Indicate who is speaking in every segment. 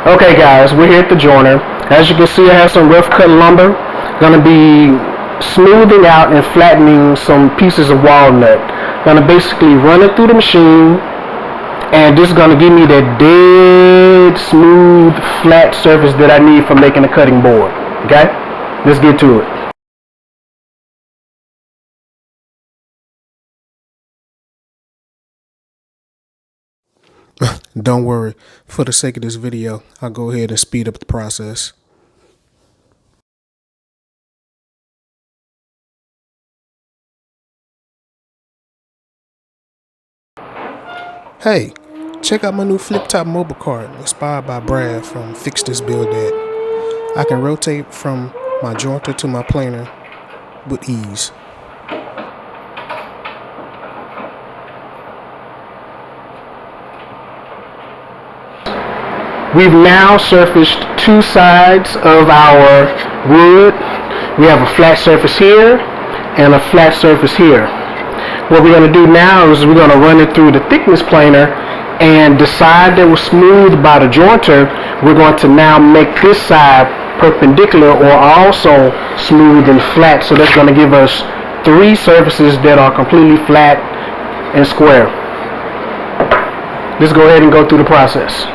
Speaker 1: Okay guys, we're here at the joiner. As you can see, I have some rough cut lumber. Gonna be smoothing out and flattening some pieces of walnut. Gonna basically run it through the machine, and this is gonna give me that dead smooth flat surface that I need for making a cutting board. Okay, let's get to it.
Speaker 2: Don't worry, for the sake of this video, I'll go ahead and speed up the process. Hey, check out my new flip top mobile cart inspired by Brad from Fix This Build That. I can rotate from my jointer to my planer with ease.
Speaker 1: We've now surfaced two sides of our wood. We have a flat surface here and a flat surface here. What we're going to do now is we're going to run it through the thickness planer, and the side that was smooth by the jointer, we're going to now make this side perpendicular or also smooth and flat. So that's going to give us three surfaces that are completely flat and square. Let's go ahead and go through the process.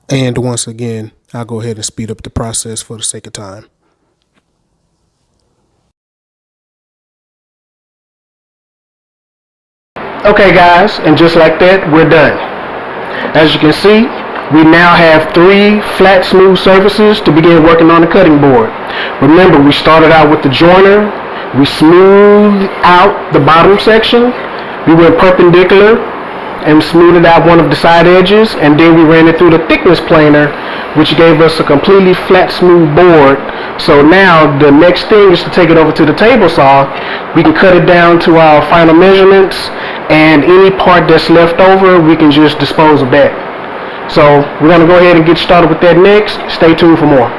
Speaker 2: And once again, I'll go ahead and speed up the process for the sake of time.
Speaker 1: Okay guys, and just like that, we're done. As you can see, we now have three flat smooth surfaces to begin working on the cutting board. Remember, we started out with the joiner, we smoothed out the bottom section, we went perpendicular and smoothed out one of the side edges, and then we ran it through the thickness planer, which gave us a completely flat smooth board. So now the next thing is to take it over to the table saw. We can cut it down to our final measurements, and any part that's left over we can just dispose of that. So we're going to go ahead and get started with that next. Stay tuned for more.